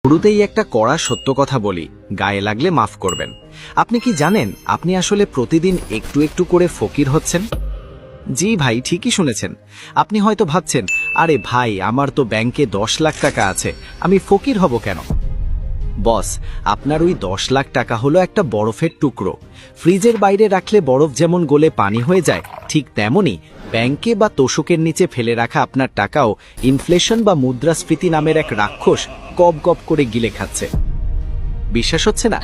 শুরুতেই একটা কড়া সত্য কথা বলি, গায়ে লাগলে মাফ করবেন। আপনি কি জানেন আপনি আসলে প্রতিদিন একটু একটু করে ফকির হচ্ছেন? জি ভাই, ঠিকই শুনেছেন। আপনি হয়তো ভাবছেন, আরে ভাই, আমার তো ব্যাংকে 10 লাখ টাকা আছে, আমি ফকির হব কেন? বস, আপনার ওই 10 লাখ টাকা হলো একটা বরফের টুকরো। ফ্রিজের বাইরে রাখলে বরফ যেমন গলে পানি হয়ে যায়, ঠিক তেমনি ব্যাংকে বা তোষকের নিচে ফেলে রাখা আপনার টাকাও ইনফ্লেশন বা মুদ্রাস্ফীতি নামের এক রাক্ষস কপ কপ করে গিলে খাচ্ছে। বিশ্বাস হচ্ছে না?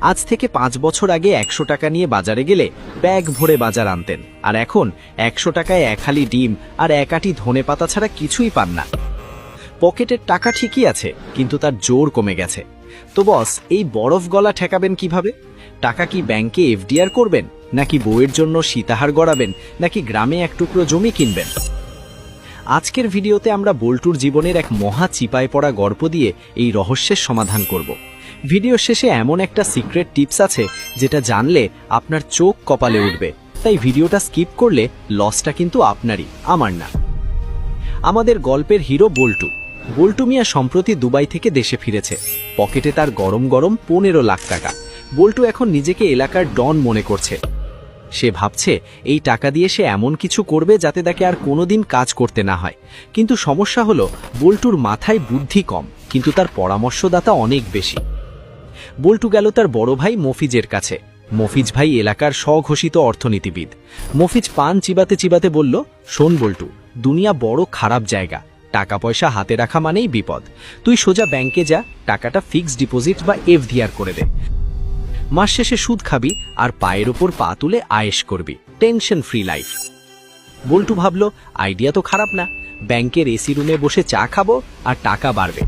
আজ থেকে 5 বছর আগে 100 টাকা নিয়ে বাজারে গেলে ব্যাগ ভরে বাজার আনতেন, আর এখন 100 টাকায় এক হালি ডিম আর এক আঁটি ধনেপাতা ছাড়া কিছুই পান না। পকেটের টাকা ঠিকই আছে, কিন্তু তার জোর কমে গেছে। তো বস, এই বরফ গলা ঠেকাবেন কিভাবে? টাকা কি ব্যাংকে এফডিআর করবেন, নাকি বউয়ের জন্য সীতাহার গড়াবেন, নাকি গ্রামে এক টুকরো জমি কিনবেন? আজকের ভিডিওতে আমরা বল্টুর জীবনের এক মহা চিপায় পড়া গল্প দিয়ে এই রহস্যের সমাধান করব। ভিডিও শেষে এমন একটা সিক্রেট টিপস আছে যেটা জানলে আপনার চোখ কপালে উঠবে, তাই ভিডিওটা স্কিপ করলে লসটা কিন্তু আপনারই, আমার না। আমাদের গল্পের হিরো বল্টু। বল্টু মিয়া সম্প্রতি দুবাই থেকে দেশে ফিরেছে। পকেটে তার গরম গরম 15 লাখ টাকা। বল্টু এখন নিজেকে এলাকার ডন মনে করছে। সে ভাবছে এই টাকা দিয়ে সে এমন কিছু করবে যাতে তাকে আর কোনোদিন কাজ করতে না হয়। কিন্তু সমস্যা হলো, বল্টুর মাথায় বুদ্ধি কম, কিন্তু তার পরামর্শদাতা অনেক বেশি। বল্টু গেল তার বড় ভাই মফিজের কাছে। মফিজ ভাই এলাকার স্বঘোষিত অর্থনীতিবিদ। মফিজ পান চিবাতে চিবাতে বলল, শোন বল্টু, দুনিয়া বড় খারাপ জায়গা। টাকা পয়সা হাতে রাখা মানেই বিপদ। তুই সোজা ব্যাংকে যা, টাকাটা ফিক্সড ডিপোজিট বা এফডিআর করে দে। মাস শেষে সুদ খাবি আর পায়ের ওপর পা তুলে আয়েশ করবি, টেনশন ফ্রি লাইফ। বল্টু ভাবল, আইডিয়া তো খারাপ না। ব্যাংকের এসি রুমে বসে চা খাবো আর টাকা বাড়বে।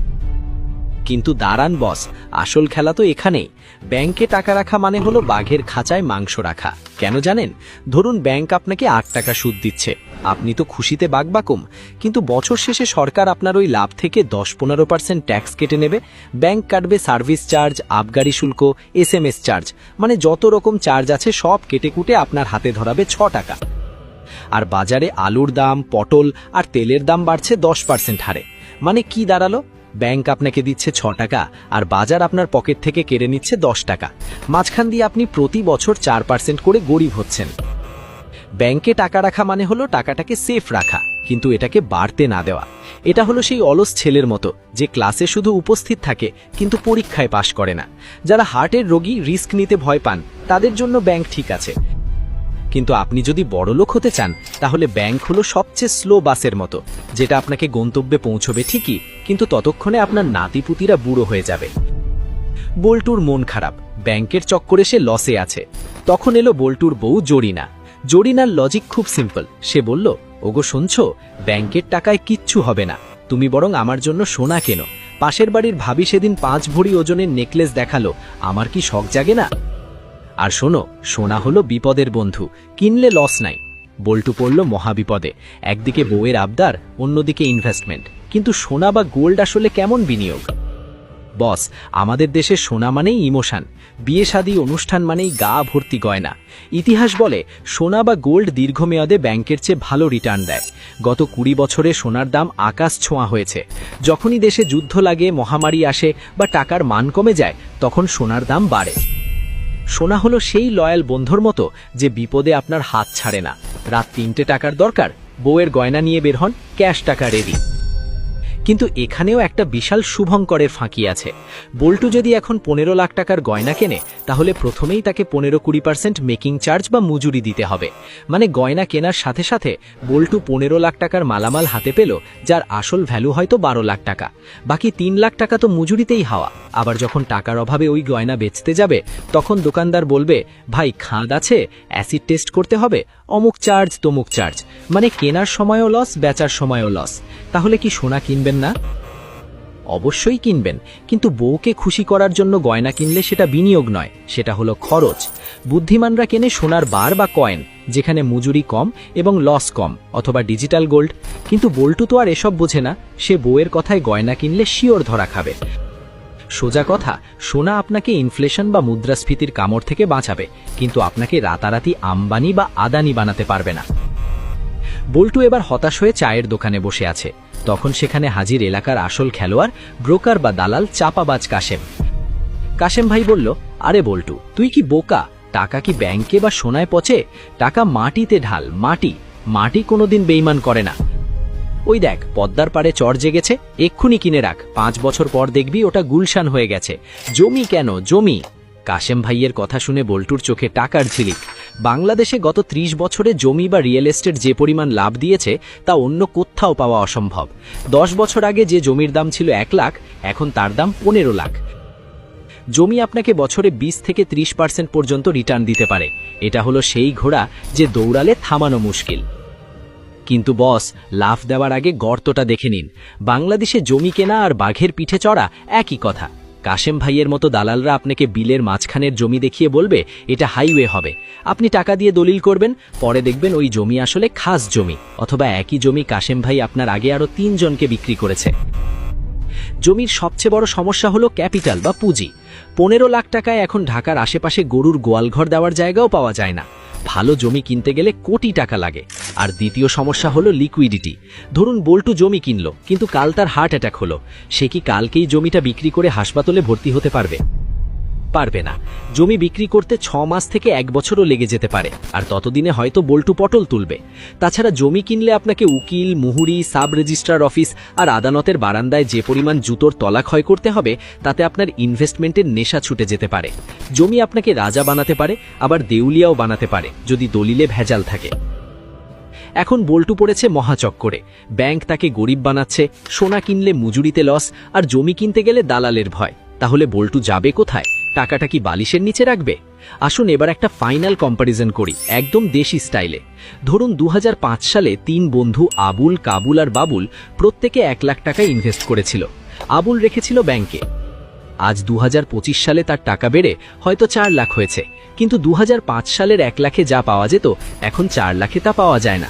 কিন্তু দাঁড়ান বস, আসল খেলা তো এখানেই। ব্যাংকে টাকা রাখা মানে হলো বাঘের খাঁচায় মাংস রাখা। কেন জানেন? ধরুন ব্যাংক আপনাকে 8 টাকা সুদ দিচ্ছে, আপনি তো খুশিতে বাকবাকুম। কিন্তু বছর শেষে সরকার আপনার ওই লাভ থেকে 10-15% ট্যাক্স কেটে নেবে। ব্যাংক কাটবে সার্ভিস চার্জ, আবগারি শুল্ক, SMS চার্জ, মানে যত রকম চার্জ আছে সব কেটে কুটে আপনার হাতে ধরাবে 6 টাকা। আর বাজারে আলুর দাম, পটল আর তেলের দাম বাড়ছে 10% হারে। মানে কি দাঁড়ালো? ব্যাংক আপনাকে দিচ্ছে 6 টাকা আর বাজার আপনার পকেট থেকে কেড়ে নিচ্ছে 10 টাকা। মাঝখান দিয়ে আপনি প্রতি বছর 4% করে গরিব হচ্ছেন। ব্যাংকে টাকা রাখা মানে হলো টাকাটাকে সেফ রাখা, কিন্তু এটাকে বাড়তে না দেওয়া। এটা হলো সেই অলস ছেলের মতো যে ক্লাসে শুধু উপস্থিত থাকে কিন্তু পরীক্ষায় পাশ করে না। যারা হার্টের রোগী, রিস্ক নিতে ভয় পান, তাদের জন্য ব্যাংক ঠিক আছে। কিন্তু আপনি যদি বড়লোক হতে চান, তাহলে ব্যাংক হলো সবচেয়ে স্লো বাসের মতো, যেটা আপনাকে গন্তব্যে পৌঁছবে ঠিকই, কিন্তু ততক্ষণে আপনার নাতিপুতিরা বুড়ো হয়ে যাবে। বল্টুর মন খারাপ, ব্যাংকের চক্করে সে লসে আছে। তখন এলো বল্টুর বউ জরিনা। জরিনার লজিক খুব সিম্পল। সে বলল, ওগো শুনছো, ব্যাংকের টাকায় কিচ্ছু হবে না, তুমি বরং আমার জন্য সোনা কেনো। পাশের বাড়ির ভাবি সেদিন 5 ভরি ওজনের নেকলেস দেখালো, আমার কি শখ জাগে না? আর শোনো, সোনা হলো বিপদের বন্ধু, কিনলে লস নাই। বল্টু পড়ল মহাবিপদে। একদিকে বউয়ের আবদার, অন্যদিকে ইনভেস্টমেন্ট। কিন্তু সোনা বা গোল্ড আসলে কেমন বিনিয়োগ? বস, আমাদের দেশে সোনা মানেই ইমোশন, বিয়ে শাদী অনুষ্ঠান মানেই গা ভর্তি গয়না। ইতিহাস বলে সোনা বা গোল্ড দীর্ঘমেয়াদে ব্যাংকের চেয়ে ভালো রিটার্ন দেয়। গত 20 বছরে সোনার দাম আকাশ ছোঁয়া হয়েছে। যখনই দেশে যুদ্ধ লাগে, মহামারী আসে বা টাকার মান কমে যায়, তখন সোনার দাম বাড়ে। সোনা হলো সেই লয়াল বন্ধুর মতো যে বিপদে আপনার হাত ছাড়ে না। রাত 3টে টাকার দরকার, বউয়ের গয়না নিয়ে বের হন, ক্যাশ টাকা রেডি। কিন্তু এখানেও একটা বিশাল শুভঙ্করের ফাঁকি আছে। বল্টু যদি এখন 15 লাখ টাকার গয়না কেনে, তাহলে প্রথমেই তাকে 15-20% মেকিং চার্জ বা মজুরি দিতে হবে। মানে গয়না কেনার সাথে সাথে বল্টু 15 লাখ টাকার মালামাল হাতে পেল, যার আসল ভ্যালু হয়তো 12 লাখ টাকা। বাকি 3 লাখ টাকা তো মজুরিতেই হাওয়া। আবার যখন টাকার অভাবে ওই গয়না বেচতে যাবে, তখন দোকানদার বলবে, ভাই খাদ আছে, অ্যাসিড টেস্ট করতে হবে, অমুক চার্জ তমুক চার্জ। মানে কেনার সময়ও লস, বেচার সময়ও লস। তাহলে কি সোনা কিনবেন না? অবশ্যই কিনবেন, কিন্তু বউকে খুশি করার জন্য গয়না কিনলে সেটা বিনিয়োগ নয়, সেটা হলো খরচ। বুদ্ধিমানরা কেনে সোনার বার বা কয়েন, যেখানে মজুরি কম এবং লস কম, অথবা ডিজিটাল গোল্ড। কিন্তু বল্টু তো আর এসব বোঝে না। সে বউয়ের কথায় গয়না কিনলে শিওর ধরা খাবে। সোজা কথা, সোনা আপনাকে ইনফ্লেশন বা মুদ্রাস্ফীতির কামড় থেকে বাঁচাবে, কিন্তু আপনাকে রাতারাতি আম্বানি বা আদানি বানাতে পারবে না। বল্টু এবার হতাশ হয়ে চায়ের দোকানে বসে আছে। তখন সেখানে হাজির এলাকার আসল খেলোয়াড়, ব্রোকার বা দালাল চাপাবাজ কাশেম। কাশেম ভাই বলল, আরে বল্টু, তুই কি বোকা? টাকা কি ব্যাংকে বা সোনায় পচে? টাকা মাটিতে ঢাল, মাটি কোনোদিন বেইমান করে না। ওই দেখ, পদ্মার পাড়ে চর জেগেছে, এক্ষুনি কিনে রাখ, 5 বছর পর দেখবি ওটা গুলশান হয়ে গেছে। জমি কেন, জমি। কাশেম ভাইয়ের কথা শুনে বল্টুর চোখে টাকার ঝিলিক। বাংলাদেশে গত 30 বছরে জমি বা রিয়েল এস্টেট যে পরিমাণ লাভ দিয়েছে তা অন্য কোথাও পাওয়া অসম্ভব। 10 বছর আগে যে জমির দাম ছিল 1 লাখ, এখন তার দাম 15 লাখ। জমি আপনাকে বছরে 20 থেকে 30% পর্যন্ত রিটার্ন দিতে পারে। এটা হলো সেই ঘোড়া যে দৌড়ালে থামানো মুশকিল। কিন্তু বস, লাফ দেওয়ার আগে গর্তটা দেখে নিন। বাংলাদেশে জমি কেনা আর বাঘের পিঠে চড়া একই কথা। কাশেম ভাইয়ের মতো দালালরা আপনাকে বিলের মাঝখানের জমি দেখিয়ে বলবে এটা হাইওয়ে হবে। আপনি টাকা দিয়ে দলিল করবেন, পরে দেখবেন ওই জমি আসলে খাস জমি, অথবা একই জমি কাশেম ভাই আপনার আগে আরো 3 জনকে বিক্রি করেছে। জমির সবচেয়ে বড় সমস্যা হলো ক্যাপিটাল বা পুঁজি। 15 লাখ টাকায় এখন ঢাকার আশেপাশে গরুর গোয়ালঘর দেওয়ার জায়গাও পাওয়া যায় না। ভালো জমি কিনতে গেলে কোটি টাকা লাগে। আর দ্বিতীয় সমস্যা হলো লিকুইডিটি। ধরুন বল্টু জমি কিনলো, কিন্তু কাল তার হার্ট অ্যাটাক হলো। সে কি কালকেই জমিটা বিক্রি করে হাসপাতালে ভর্তি হতে পারবে? পারবে না। জমি বিক্রি করতে 6 মাস থেকে 1 বছরও লেগে যেতে পারে, আর ততদিনে হয়তো বল্টু পটল তুলবে। তাছাড়া জমি কিনলে আপনাকে উকিল, মুহুরি, সাব রেজিস্ট্রার অফিস আর আদালতের বারান্দায় যে পরিমাণ জুতোর তলা ক্ষয় করতে হবে, তাতে আপনার ইনভেস্টমেন্টের নেশা ছুটে যেতে পারে। জমি আপনাকে রাজা বানাতে পারে, আবার দেউলিয়াও বানাতে পারে যদি দলিলে ভেজাল থাকে। এখন বল্টু পড়েছে মহাচক্করে। ব্যাংক তাকে গরিব বানাচ্ছে, সোনা কিনলে মজুরিতে লস, আর জমি কিনতে গেলে দালালের ভয়। তাহলে বল্টু যাবে কোথায়? টাকাটা কি বালিশের নিচে রাখবে? আসুন এবার একটা ফাইনাল কম্প্যারিজন করি, একদম দেশি স্টাইলে। ধরুন 2005 সালে 3 বন্ধু আবুল, কাবুল আর বাবুল প্রত্যেকে 1 লাখ টাকা ইনভেস্ট করেছিল। আবুল রেখেছিল ব্যাংকে। আজ 2025 সালে তার টাকা বেড়ে হয়তো 4 লাখ হয়েছে, কিন্তু 2005 সালের 1 লাখে যা পাওয়া যেত, এখন 4 লাখে তা পাওয়া যায় না।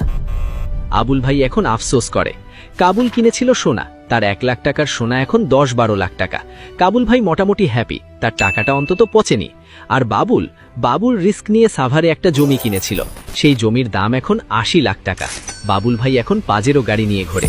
আবুল ভাই এখন আফসোস করে। কাবুল কিনেছিল সোনা, তার 1 লাখ টাকার সোনা এখন 10-12 লাখ টাকা। কাবুল ভাই মোটামুটি হ্যাপি, তার টাকাটা অন্তত পচেনি। আর বাবুল রিস্ক নিয়ে সাভারে একটা জমি কিনেছিল, সেই জমির দাম এখন 80 লাখ টাকা। বাবুল ভাই এখন পাজেরো গাড়ি নিয়ে ঘোরে।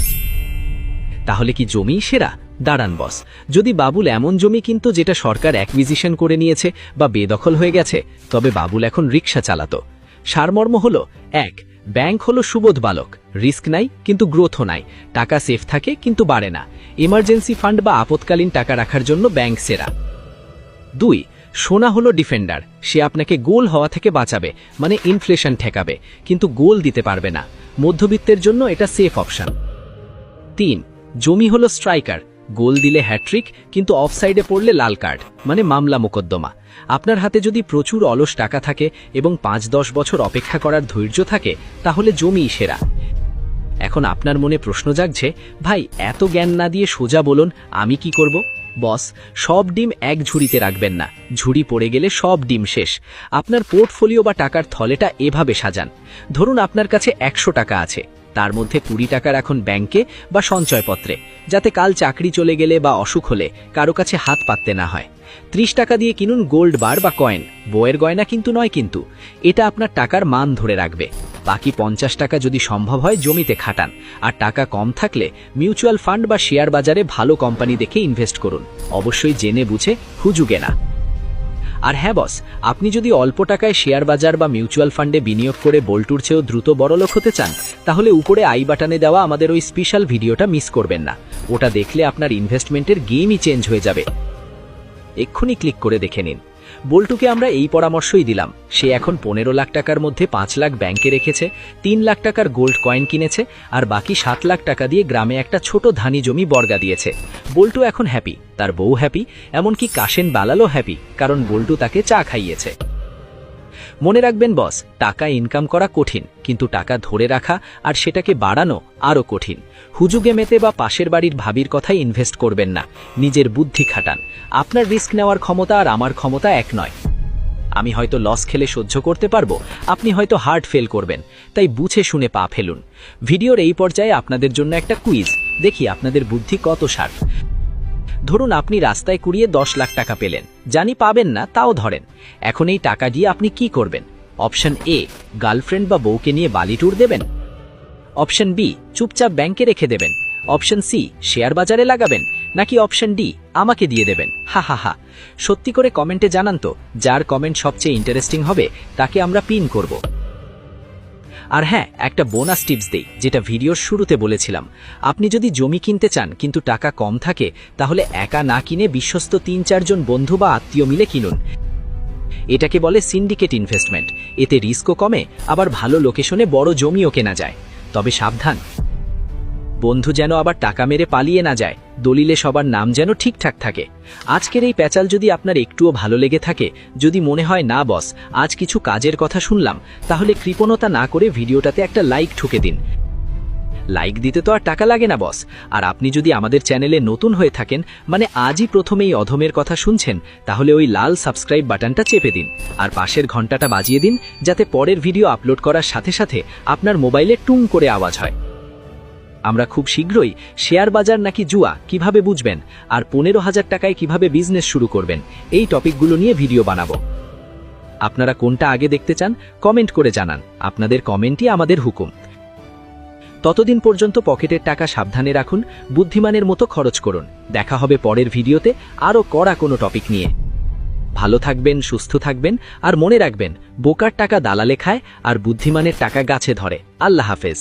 তাহলে কি জমি সেরা? দাঁড়ান বস, যদি বাবুল এমন জমি কিনতো যেটা সরকার অ্যাকুইজিশন করে নিয়েছে বা বেদখল হয়ে গেছে, তবে বাবুল এখন রিক্সা চালাতো। সারমর্ম হলো 1, ব্যাংক হলো সুবোধ বালক, রিস্ক নাই কিন্তু গ্রোথও নাই, টাকা সেফ থাকে কিন্তু বাড়ে না। ইমার্জেন্সি ফান্ড বা আপৎকালীন টাকা রাখার জন্য ব্যাংক সেরা। 2, সোনা হলো ডিফেন্ডার, সে আপনাকে গোল হওয়া থেকে বাঁচাবে, মানে ইনফ্লেশন ঠেকাবে, কিন্তু গোল দিতে পারবে না। মধ্যবিত্তের জন্য এটা সেফ অপশন। 3, জমি হলো স্ট্রাইকার, গোল দিলে হ্যাট্রিক, কিন্তু অফসাইডে পড়লে লাল কার্ড, মানে মামলা মোকদ্দমা। আপনার হাতে যদি প্রচুর অলস টাকা থাকে এবং 5-10 বছর অপেক্ষা করার ধৈর্য থাকে, তাহলে জমিই সেরা। এখন আপনার মনে প্রশ্ন জাগছে, ভাই এত জ্ঞান না দিয়ে সোজা বলুন আমি কি করব? বস, সব ডিম এক ঝুড়িতে রাখবেন না, ঝুড়ি পড়ে গেলে সব ডিম শেষ। আপনার পোর্টফোলিও বা টাকার থলেটা এভাবে সাজান। ধরুন আপনার কাছে 100 টাকা আছে, তার মধ্যে 20 টাকা রাখুন ব্যাংকে বা সঞ্চয়পত্রে, যাতে কাল চাকরি চলে গেলে বা অসুখ হলে কারো কাছে হাত পাততে না হয়। 30 টাকা দিয়ে কিনুন গোল্ড বার বা কয়েন, বইয়ের গয়না কিন্তু নয়, কিন্তু এটা আপনার টাকার মান ধরে রাখবে। বাকি 50 টাকা যদি সম্ভব হয় জমিতে খাটান, আর টাকা কম থাকলে মিউচুয়াল ফান্ড বা শেয়ার বাজারে ভালো কোম্পানি দেখে ইনভেস্ট করুন, অবশ্যই জেনে বুঝে, হুজুগে না। আর হ্যাঁ বস, আপনি যদি অল্প টাকায় শেয়ার বাজার বা মিউচুয়াল ফান্ডে বিনিয়োগ করে বল্টুর চেয়েও দ্রুত বড়লোক হতে চান, তাহলে উপরে আই বাটনে দেওয়া আমাদের ওই স্পেশাল ভিডিওটা মিস করবেন না। ওটা দেখলে আপনার ইনভেস্টমেন্টের গেমই চেঞ্জ হয়ে যাবে। এক্ষুনি ক্লিক করে দেখে নিন। বল্টুকে আমরা এই পরামর্শই দিলাম। সে এখন 15 লাখ টাকার মধ্যে 5 লাখ ব্যাংকে রেখেছে, 3 লাখ টাকার গোল্ড কয়েন কিনেছে, আর বাকি 7 লাখ টাকা দিয়ে গ্রামে একটা ছোট ধানি জমি বর্গা দিয়েছে। বল্টু এখন হ্যাপি, তার বউ হ্যাপি, এমনকি কাশেন বালালও হ্যাপি, কারণ বল্টু তাকে চা খাইয়েছে। মনে রাখবেন বস, টাকা ইনকাম করা কঠিন, কিন্তু টাকা ধরে রাখা আর সেটাকে বাড়ানো আরও কঠিন। হুজুগে মেতে বা পাশের বাড়ির ভাবির কথাই ইনভেস্ট করবেন না, নিজের বুদ্ধি খাটান। আপনার রিস্ক নেওয়ার ক্ষমতা আর আমার ক্ষমতা এক নয়। আমি হয়তো লস খেলে সহ্য করতে পারবো, আপনি হয়তো হার্ট ফেল করবেন, তাই বুঝে শুনে পা ফেলুন। ভিডিওর এই পর্যায়ে আপনাদের জন্য একটা কুইজ, দেখি আপনাদের বুদ্ধি কত শার্প। ধরুন আপনি রাস্তায় কুড়িয়ে 10 লাখ টাকা পেলেন, জানি পাবেন না, তাও ধরেন। এখন এই টাকা দিয়ে আপনি কি করবেন? অপশন এ, গার্লফ্রেন্ড বা বউকে নিয়ে বালি ট্যুর দেবেন। অপশন বি, চুপচাপ ব্যাংকে রেখে দেবেন। অপশন সি শেয়ার বাজারে লাগাবেন, নাকি অপশন ডি আমাকে দিয়ে দেবেন? হা হা হা। সত্যি করে কমেন্টে জানান তো, যার কমেন্ট সবচেয়ে ইন্টারেস্টিং হবে তাকে আমরা পিন করব। আর হ্যাঁ, একটা বোনাস টিপস দেই, যেটা ভিডিওর শুরুতে বলেছিলাম। আপনি যদি জমি কিনতে চান কিন্তু টাকা কম থাকে, তাহলে একা না কিনে বিশ্বস্ত ৩-৪ জন বন্ধু বা আত্মীয় মিলে কিনুন। এটাকে বলে সিন্ডিকেট ইনভেস্টমেন্ট। এতে রিস্কও কমে, আবার ভালো লোকেশনে বড় জমিও কেনা যায়। তবে সাবধান, বন্ধু যেন আবার টাকা মেরে পালিয়ে না যায়, দলিলে সবার নাম যেন ঠিকঠাক থাকে। আজকের এই প্যাচাল যদি আপনার একটুও ভালো লেগে থাকে, যদি মনে হয় না বস আজ কিছু কাজের কথা শুনলাম, তাহলে কৃপণতা না করে ভিডিওটাতে একটা লাইক ঠুকে দিন। লাইক দিতে তো আর টাকা লাগে না বস। আর আপনি যদি আমাদের চ্যানেলে নতুন হয়ে থাকেন, মানে আজই প্রথমেই অধমের কথা শুনছেন, তাহলে ওই লাল সাবস্ক্রাইব বাটনটা চেপে দিন আর পাশের ঘন্টাটা বাজিয়ে দিন, যাতে পরের ভিডিও আপলোড করার সাথে সাথে আপনার মোবাইলে টুং করে আওয়াজ হয়। আমরা খুব শীঘ্রই শেয়ার বাজার নাকি জুয়া কিভাবে বুঝবেন আর 15,000 টাকায় কিভাবে বিজনেস শুরু করবেন, এই টপিকগুলো নিয়ে ভিডিও বানাবো। আপনারা কোনটা আগে দেখতে চান কমেন্ট করে জানান। আপনাদের কমেন্টই আমাদের হুকুম। ততদিন পর্যন্ত পকেটের টাকা সাবধানে রাখুন, বুদ্ধিমানের মতো খরচ করুন। দেখা হবে পরের ভিডিওতে আরও কড়া কোনো টপিক নিয়ে। ভালো থাকবেন, সুস্থ থাকবেন, আর মনে রাখবেন, বোকার টাকা দালালে খায় আর বুদ্ধিমানের টাকা গাছে ধরে। আল্লাহ হাফেজ।